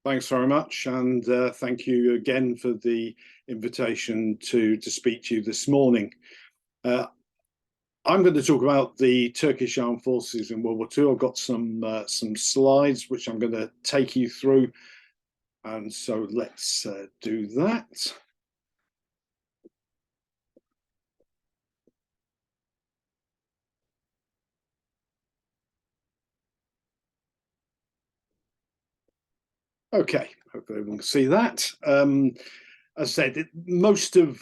Thanks very much, and thank you again for the invitation to speak to you this morning. I'm going to talk about the Turkish Armed Forces in World War II. I've got some slides which I'm going to take you through, and so let's do that. Okay, hopefully everyone can see that. As I said, most of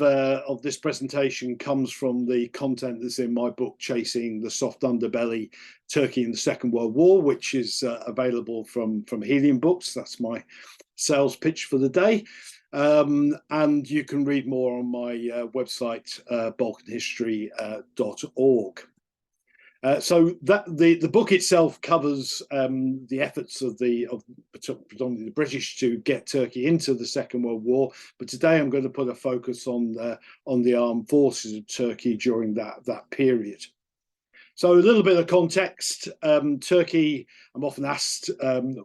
this presentation comes from the content that's in my book, Chasing the Soft Underbelly, Turkey in the Second World War, which is available from Helium Books. That's my sales pitch for the day. And you can read more on my website, balkanhistory.org. So that the book itself covers the efforts of predominantly the British to get Turkey into the Second World War, but today I'm going to put a focus on the armed forces of Turkey during that period. So a little bit of context. Turkey, I'm often asked,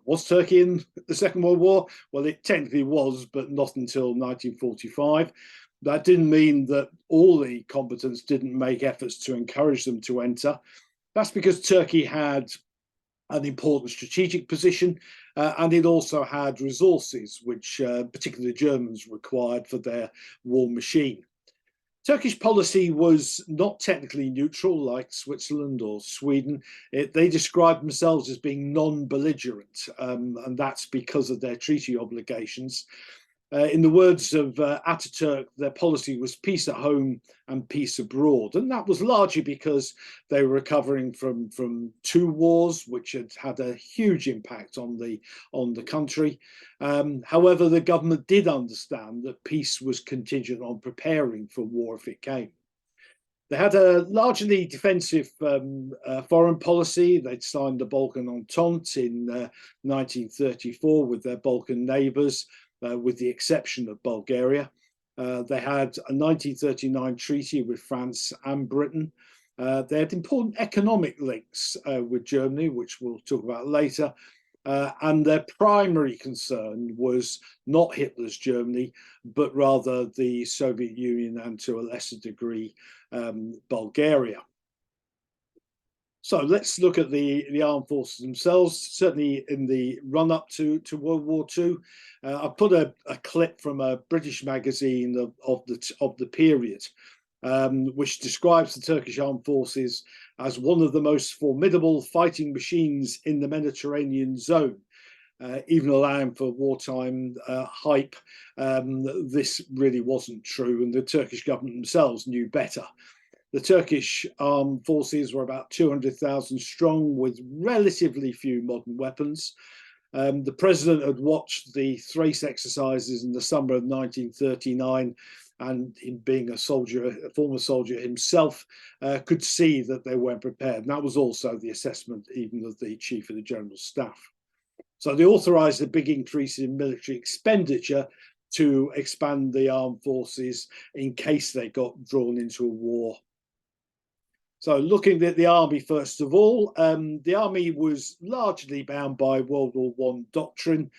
was Turkey in the Second World War? Well, it technically was, but not until 1945. That didn't mean that all the combatants didn't make efforts to encourage them to enter. That's because Turkey had an important strategic position, and it also had resources, which particularly the Germans required for their war machine. Turkish policy was not technically neutral like Switzerland or Sweden. They described themselves as being non-belligerent, and that's because of their treaty obligations. In the words of Ataturk, their policy was peace at home and peace abroad. And that was largely because they were recovering from two wars, which had a huge impact on the country. However, the government did understand that peace was contingent on preparing for war if it came. They had a largely defensive foreign policy. They'd signed the Balkan Entente in 1934 with their Balkan neighbours, with the exception of Bulgaria. They had a 1939 treaty with France and Britain. They had important economic links with Germany, which we'll talk about later. And their primary concern was not Hitler's Germany, but rather the Soviet Union and to a lesser degree, Bulgaria. So let's look at the armed forces themselves. Certainly in the run-up to World War II, I put a clip from a British magazine of the period, which describes the Turkish armed forces as one of the most formidable fighting machines in the Mediterranean zone. Even allowing for wartime hype, this really wasn't true, and the Turkish government themselves knew better. The Turkish armed forces were about 200,000 strong with relatively few modern weapons. The president had watched the Thrace exercises in the summer of 1939, and in being a former soldier himself, could see that they weren't prepared. And that was also the assessment even of the Chief of the General Staff. So they authorised a big increase in military expenditure to expand the armed forces in case they got drawn into a war. So looking at the army, first of all, the army was largely bound by World War I doctrine.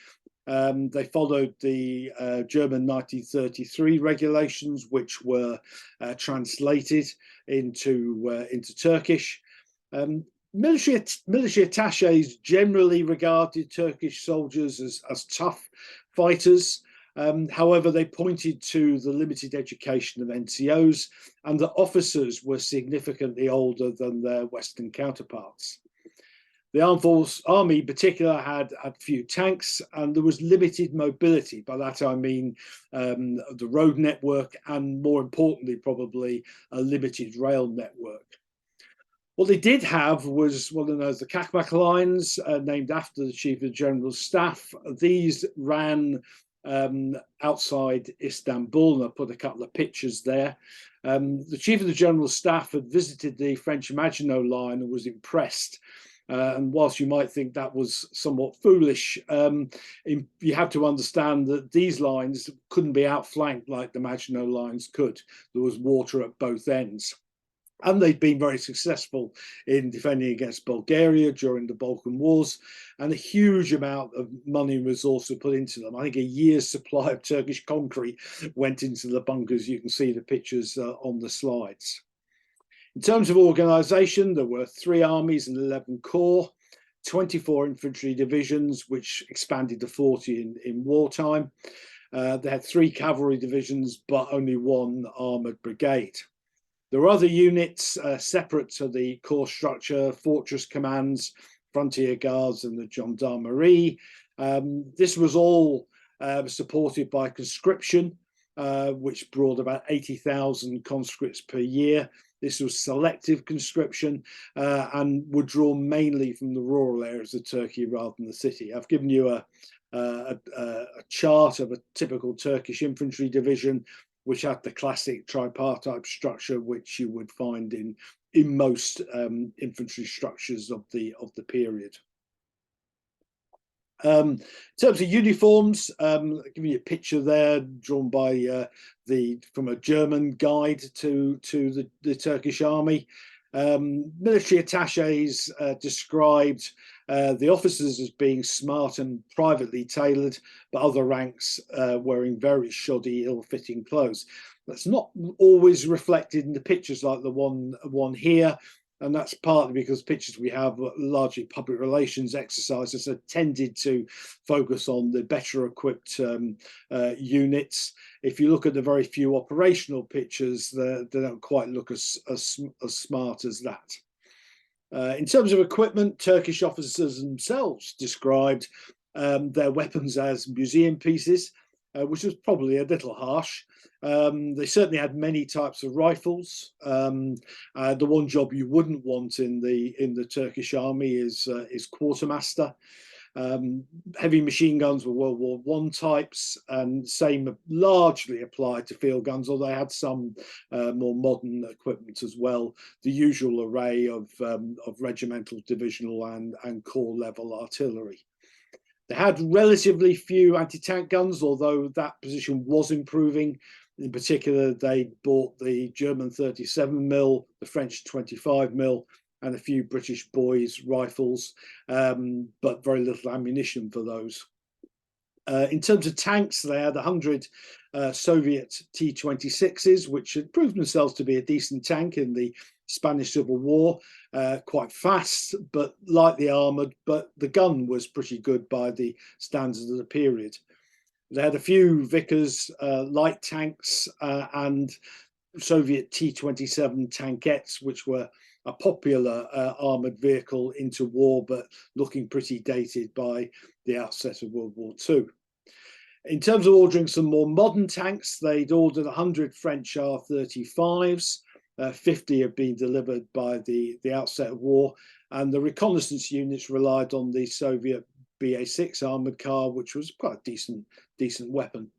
They followed the German 1933 regulations, which were translated into Turkish. Military attaches generally regarded Turkish soldiers as tough fighters. However, they pointed to the limited education of NCOs and that officers were significantly older than their Western counterparts. The army in particular had few tanks, and there was limited mobility. By that I mean the road network and, more importantly, probably a limited rail network. What they did have was what are known as the Kakmak lines, named after the Chief of the General Staff. These ran outside Istanbul, and I put a couple of pictures there. The Chief of the General Staff had visited the French Maginot Line and was impressed. And whilst you might think that was somewhat foolish, you have to understand that these lines couldn't be outflanked like the Maginot Lines could. There was water at both ends. And they'd been very successful in defending against Bulgaria during the Balkan Wars, and a huge amount of money and resource were put into them. I think a year's supply of Turkish concrete went into the bunkers. You can see the pictures on the slides. In terms of organisation, there were 3 armies and 11 corps, 24 infantry divisions, which expanded to 40 in wartime. They had 3 cavalry divisions, but only 1 armoured brigade. There were other units separate to the corps structure: fortress commands, frontier guards, and the gendarmerie. This was all supported by conscription, which brought about 80,000 conscripts per year. This was selective conscription and would draw mainly from the rural areas of Turkey rather than the city. I've given you a chart of a typical Turkish infantry division, which had the classic tripartite structure, which you would find in most infantry structures of the period. In terms of uniforms, giving you a picture there drawn by from a German guide to the Turkish army. Military attaches described the officers as being smart and privately tailored, but other ranks wearing very shoddy, ill-fitting clothes. That's not always reflected in the pictures like the one here, and that's partly because pictures we have largely public relations exercises are tended to focus on the better equipped units. If you look at the very few operational pictures, they don't quite look as smart as that. In terms of equipment, Turkish officers themselves described their weapons as museum pieces, which was probably a little harsh. They certainly had many types of rifles. The one job you wouldn't want in the Turkish army is quartermaster. Heavy machine guns were World War I types, and same largely applied to field guns, although they had some more modern equipment as well. The usual array of regimental, divisional, and corps level artillery. They had relatively few anti-tank guns, although that position was improving. In particular, they bought the German 37mm, the French 25mm, and a few British boys' rifles, but very little ammunition for those. In terms of tanks, they had 100 Soviet T-26s, which had proved themselves to be a decent tank in the Spanish Civil War, quite fast, but lightly armoured, but the gun was pretty good by the standards of the period. They had a few Vickers light tanks and Soviet T-27 tankettes, which were a popular armoured vehicle into war, but looking pretty dated by the outset of World War II. In terms of ordering some more modern tanks, they'd ordered 100 French R-35s, 50 had been delivered by the outset of war, and the reconnaissance units relied on the Soviet BA-6 armoured car, which was quite a decent weapon.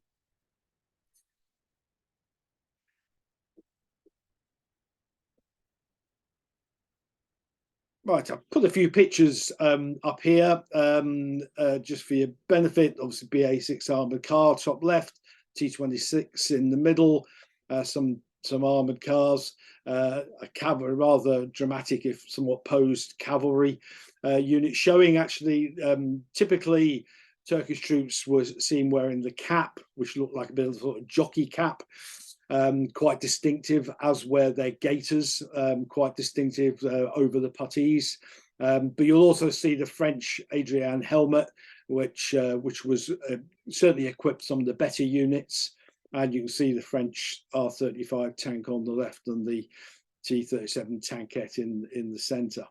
Right, I've put a few pictures up here just for your benefit. Obviously, BA-6 armoured car, top left, T-26 in the middle, some armoured cars, a cavalry, rather dramatic if somewhat posed cavalry unit, showing actually typically Turkish troops were seen wearing the cap, which looked like a bit of a sort of jockey cap. Quite distinctive, as were their gaiters, quite distinctive over the puttees. But you'll also see the French Adrian helmet, which was certainly equipped some of the better units. And you can see the French R-35 tank on the left and the T-37 tankette in the centre.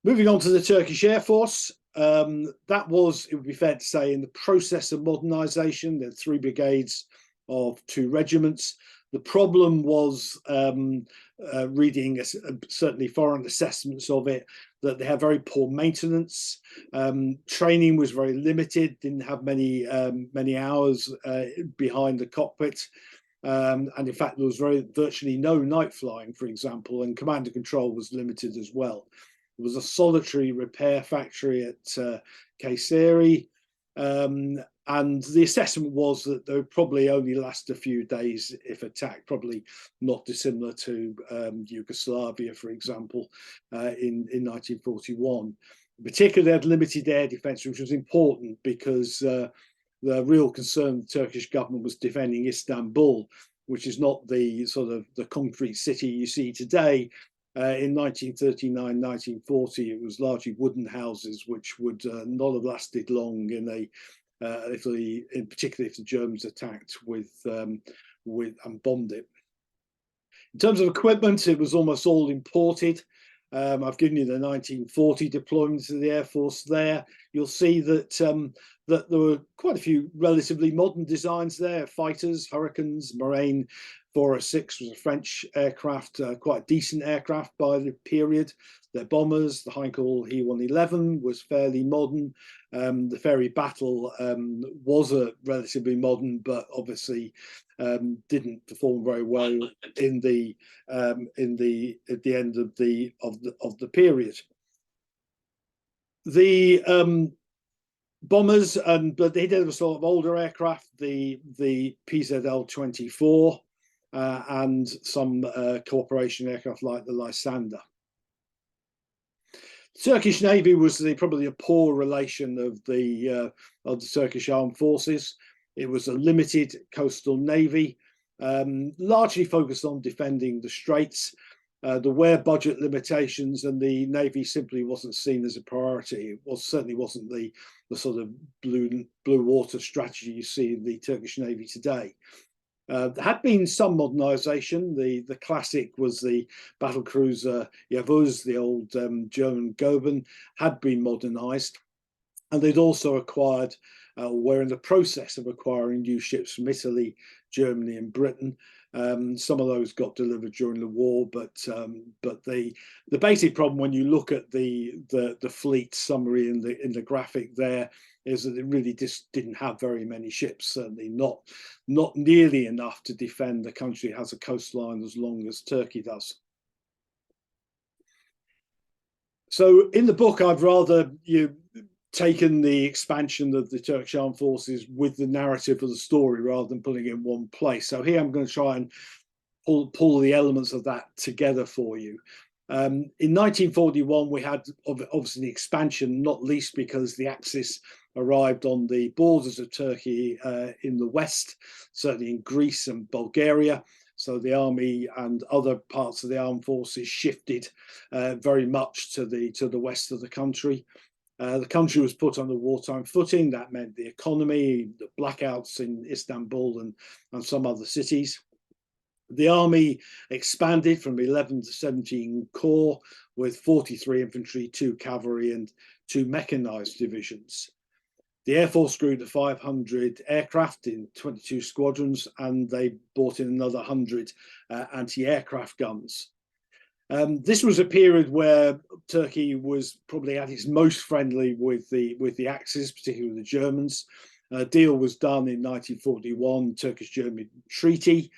Moving on to the Turkish Air Force, that was, it would be fair to say, in the process of modernisation. There are 3 brigades of 2 regiments. The problem was, reading certainly foreign assessments of it, that they had very poor maintenance. Training was very limited, didn't have many hours behind the cockpit. And in fact, there was virtually no night flying, for example, and command and control was limited as well. There was a solitary repair factory at Kayseri. And the assessment was that they would probably only last a few days if attacked, probably not dissimilar to Yugoslavia, for example, in 1941. Particularly, they had limited air defence, which was important because the real concern of the Turkish government was defending Istanbul, which is not the sort of the concrete city you see today. In 1939, 1940, it was largely wooden houses, which would not have lasted long in a, in particular if the Germans attacked with and bombed it. In terms of equipment, it was almost all imported. I've given you the 1940 deployment of the Air Force there. You'll see that that there were quite a few relatively modern designs there. Fighters, Hurricanes, Marine 406 was a French aircraft, quite a decent aircraft by the period. Their bombers, the Heinkel He-111 was fairly modern. The Ferry Battle was a relatively modern, but obviously didn't perform very well in the at the end of the period. The bombers, but they did a sort of older aircraft, the PZL-24 and some cooperation aircraft like the Lysander. The Turkish Navy was probably a poor relation of the Turkish Armed Forces. It was a limited coastal navy, largely focused on defending the straits. There were budget limitations, and the navy simply wasn't seen as a priority. It certainly wasn't the sort of blue water strategy you see in the Turkish Navy today. There had been some modernisation. The classic was the battlecruiser Yavuz, the old German Goeben, had been modernised, and they'd also acquired, were in the process of acquiring new ships from Italy, Germany, and Britain. Some of those got delivered during the war, but the basic problem when you look at the fleet summary in the graphic there is that it really just didn't have very many ships. Certainly not nearly enough to defend the country that has a coastline as long as Turkey does. So in the book, I've rather taken the expansion of the Turkish Armed Forces with the narrative of the story rather than putting it in one place. So here I'm going to try and pull the elements of that together for you. In 1941, we had obviously the expansion, not least because the Axis arrived on the borders of Turkey in the west, certainly in Greece and Bulgaria. So the army and other parts of the armed forces shifted very much to the west of the country. The country was put on a wartime footing. That meant the economy, the blackouts in Istanbul and some other cities. The army expanded from 11 to 17 corps with 43 infantry, 2 cavalry and 2 mechanized divisions. The Air Force grew to 500 aircraft in 22 squadrons, and they brought in another 100 anti-aircraft guns. This was a period where Turkey was probably at its most friendly with the Axis, particularly with the Germans. A deal was done in 1941, Turkish-German treaty,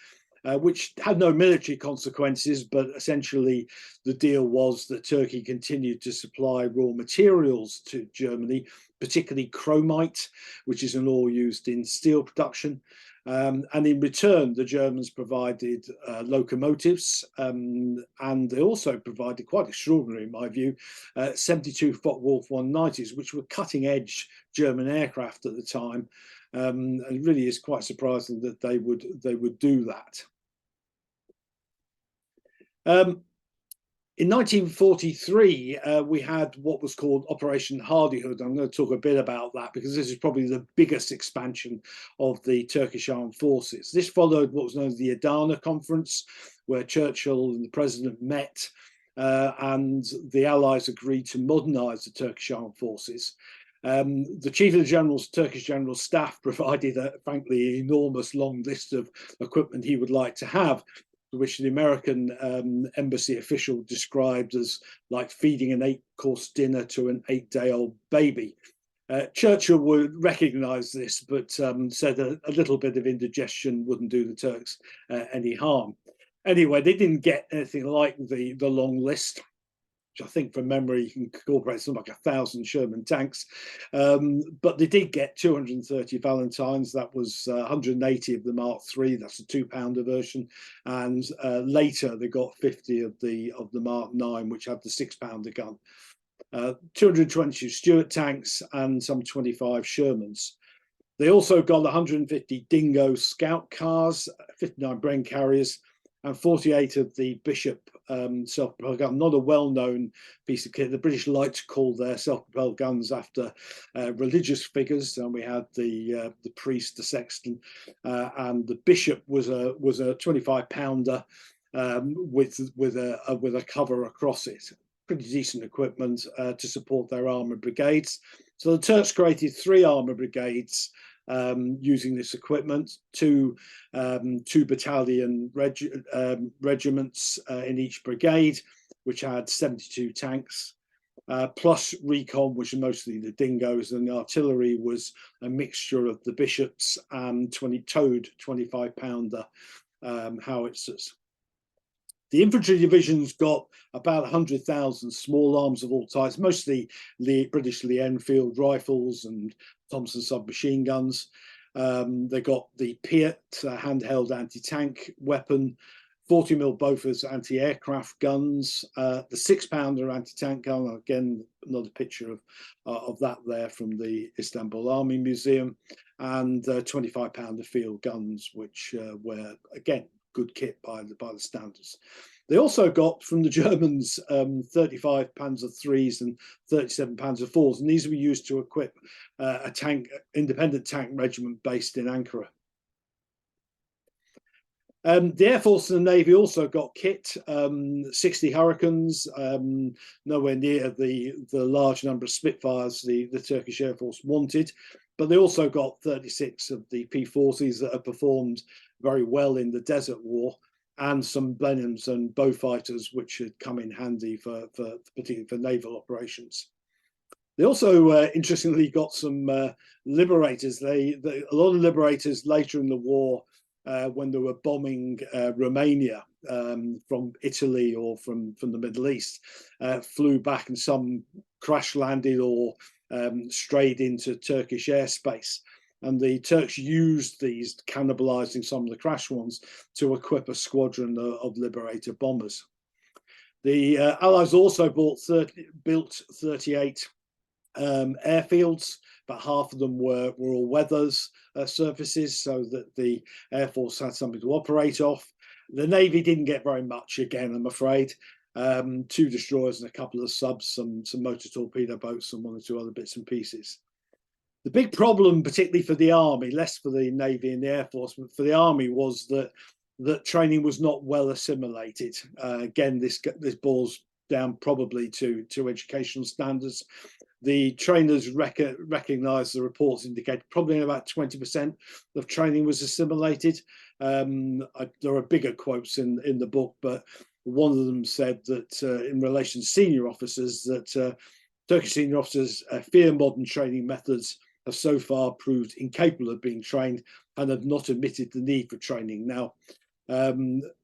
which had no military consequences, but essentially the deal was that Turkey continued to supply raw materials to Germany, particularly chromite, which is an ore used in steel production. And in return, the Germans provided locomotives, and they also provided, quite extraordinary in my view, 72 Focke-Wulf 190s, which were cutting-edge German aircraft at the time. And it really is quite surprising that they would do that. In 1943, we had what was called Operation Hardihood. I'm going to talk a bit about that because this is probably the biggest expansion of the Turkish Armed Forces. This followed what was known as the Adana Conference, where Churchill and the president met, and the Allies agreed to modernise the Turkish Armed Forces. The Chief of the Turkish General Staff provided, frankly, an enormous long list of equipment he would like to have, which the American embassy official described as like feeding an 8-course dinner to an 8-day-old baby. Churchill would recognise this, but said a little bit of indigestion wouldn't do the Turks any harm. Anyway, they didn't get anything like the long list. which I think from memory incorporates something like 1,000 Sherman tanks. But they did get 230 Valentines. That was 180 of the Mark III. That's a 2-pounder version. And later they got 50 of the Mark IX, which had the 6-pounder gun. 220 Stuart tanks and some 25 Shermans. They also got 150 Dingo scout cars, 59 Bren carriers, and 48 of the Bishop self-propelled gun. Not a well-known piece of kit. The British like to call their self-propelled guns after religious figures, and we had the priest, the sexton, and the Bishop was a 25-pounder with a cover across it. Pretty decent equipment to support their armoured brigades. So the Turks created 3 armoured brigades using this equipment, two battalion regiments in each brigade, which had 72 tanks, plus recon, which are mostly the Dingoes, and the artillery was a mixture of the Bishops and 20-towed 25-pounder howitzers. The infantry divisions got about 100,000 small arms of all types, mostly British Lee Enfield rifles and Thompson submachine guns. They got the Piat handheld anti-tank weapon, 40mm Bofors anti-aircraft guns, the 6-pounder anti-tank gun, again, another picture of that there from the Istanbul Army Museum, and 25-pounder field guns, which were, again, good kit by the standards. They also got from the Germans 35 Panzer IIIs and 37 Panzer IVs, and these were used to equip a independent tank regiment based in Ankara. The Air Force and the Navy also got kit, 60 Hurricanes, nowhere near the large number of Spitfires the Turkish Air Force wanted, but they also got 36 of the P-40s that have performed very well in the Desert War, and some Blenheims and Beaufighters, which had come in handy particularly for naval operations. They also, interestingly, got some Liberators. A lot of Liberators later in the war, when they were bombing Romania from Italy or from the Middle East, flew back, and some crash landed or strayed into Turkish airspace. And the Turks used these, cannibalizing some of the crash ones, to equip a squadron of Liberator bombers. The Allies also built 38 airfields, but half of them were all weathers surfaces, so that the Air Force had something to operate off. The Navy didn't get very much, again, I'm afraid. 2 destroyers and a couple of subs, some motor torpedo boats, and 1 or 2 other bits and pieces. The big problem, particularly for the Army, less for the Navy and the Air Force, but for the Army, was that training was not well assimilated. Again, this boils down probably to educational standards. The trainers recognised, the reports indicate, probably about 20% of training was assimilated. There are bigger quotes in the book, but one of them said that in relation to senior officers, that Turkish senior officers fear modern training methods, have so far proved incapable of being trained, and have not admitted the need for training. Now,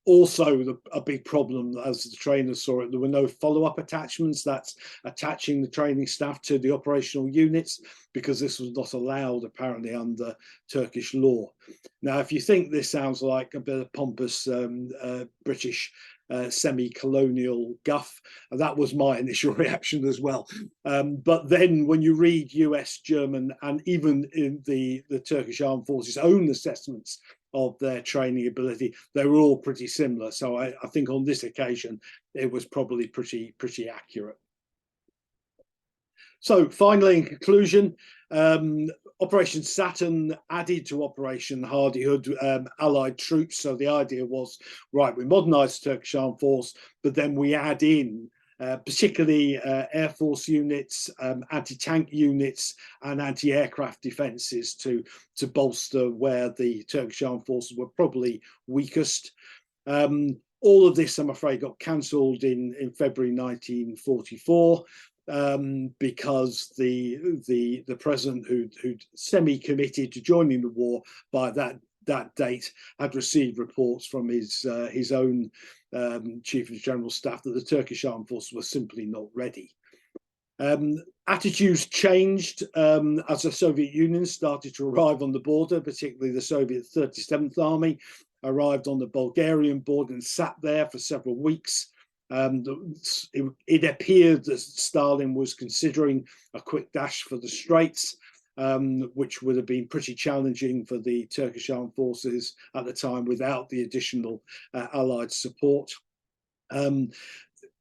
also a big problem, as the trainers saw it, there were no follow-up attachments. That's attaching the training staff to the operational units, because this was not allowed apparently under Turkish law. Now, if you think this sounds like a bit of pompous British semi-colonial guff, that was my initial reaction as well. But then when you read US, German, and even in the Turkish Armed Forces' own assessments of their training ability, they were all pretty similar. So I think on this occasion, it was probably pretty accurate. So finally, in conclusion, Operation Saturn added to Operation Hardihood Allied troops. So the idea was, right, we modernise the Turkish Armed Force, but then we add in particularly Air Force units, anti-tank units, and anti-aircraft defences to bolster where the Turkish Armed Forces were probably weakest. All of this, I'm afraid, got cancelled in February 1944. Because the president who'd semi-committed to joining the war by that that date had received reports from his own Chief of General Staff that the Turkish Armed Forces were simply not ready. Attitudes changed as the Soviet Union started to arrive on the border, particularly the Soviet 37th Army arrived on the Bulgarian border and sat there for several weeks. It appeared that Stalin was considering a quick dash for the Straits, which would have been pretty challenging for the Turkish Armed Forces at the time without the additional Allied support.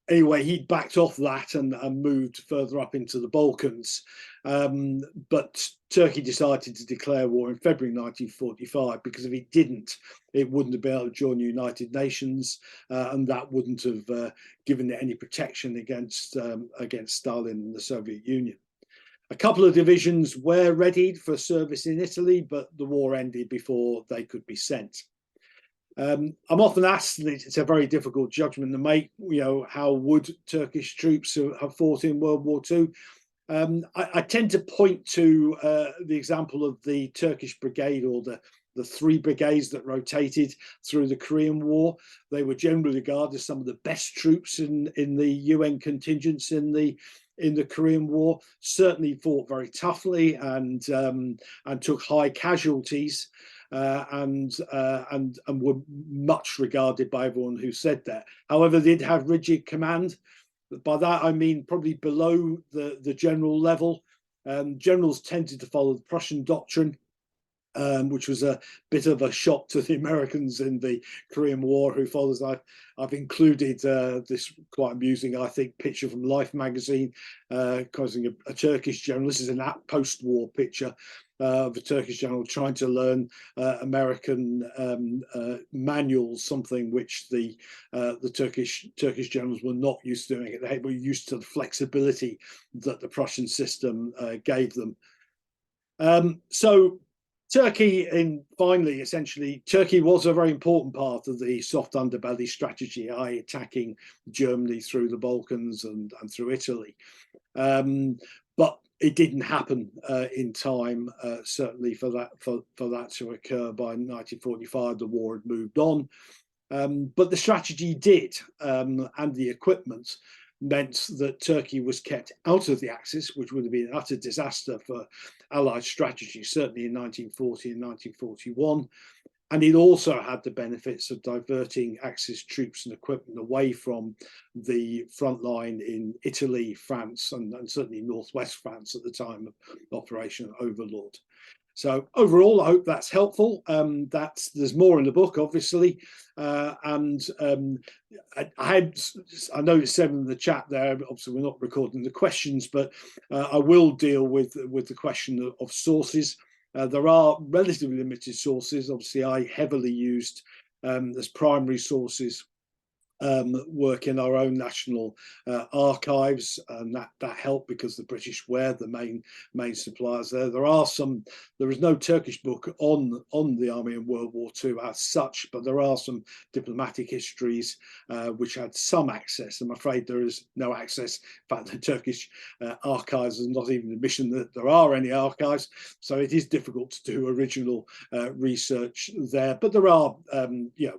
Anyway, he backed off that and moved further up into the Balkans. But Turkey decided to declare war in February 1945, because if it didn't, it wouldn't have been able to join the United Nations, and that wouldn't have given it any protection against Stalin and the Soviet Union. A couple of divisions were readied for service in Italy, but the war ended before they could be sent. I'm often asked, and it's a very difficult judgment to make, how would Turkish troops have fought in World War II? I tend to point to the example of the Turkish brigade, or the three brigades that rotated through the Korean War. They were generally regarded as some of the best troops in the UN contingents in the Korean War. Certainly fought very toughly and took high casualties. And were much regarded by everyone who said that. However, they did have rigid command. By that I mean probably below the general level. Generals tended to follow the Prussian doctrine, which was a bit of a shock to the Americans in the Korean War, who followed. I've included this quite amusing, I think, picture from Life magazine, causing a Turkish general. This is an post-war picture of a Turkish general trying to learn American manuals, something which the Turkish generals were not used to doing. They were used to the flexibility that the Prussian system gave them. So Turkey, finally, essentially, Turkey was a very important part of the soft underbelly strategy, i.e. attacking Germany through the Balkans and through Italy. But it didn't happen in time, certainly for that to occur. By 1945, the war had moved on. But the strategy did, and the equipment meant that Turkey was kept out of the Axis, which would have been an utter disaster for Allied strategy, certainly in 1940 and 1941. And it also had the benefits of diverting Axis troops and equipment away from the front line in Italy, France, and certainly northwest France at the time of Operation Overlord. So overall, I hope that's helpful. There's more in the book, obviously, and I know it's said in the chat there. Obviously, we're not recording the questions, but I will deal with the question of sources. There are relatively limited sources. Obviously, I heavily used as primary sources work in our own national archives, and that helped because the British were the main suppliers there. There is no Turkish book on the army in World War II as such, but there are some diplomatic histories which had some access. I'm afraid there is no access. In fact, the Turkish archives is not even admission that there are any archives, so it is difficult to do original research there. But there are,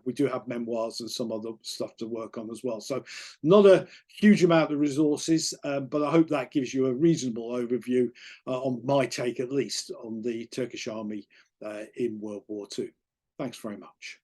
we do have memoirs and some other stuff to work on as well. So not a huge amount of resources, but I hope that gives you a reasonable overview on my take, at least, on the Turkish army in World War II. Thanks very much.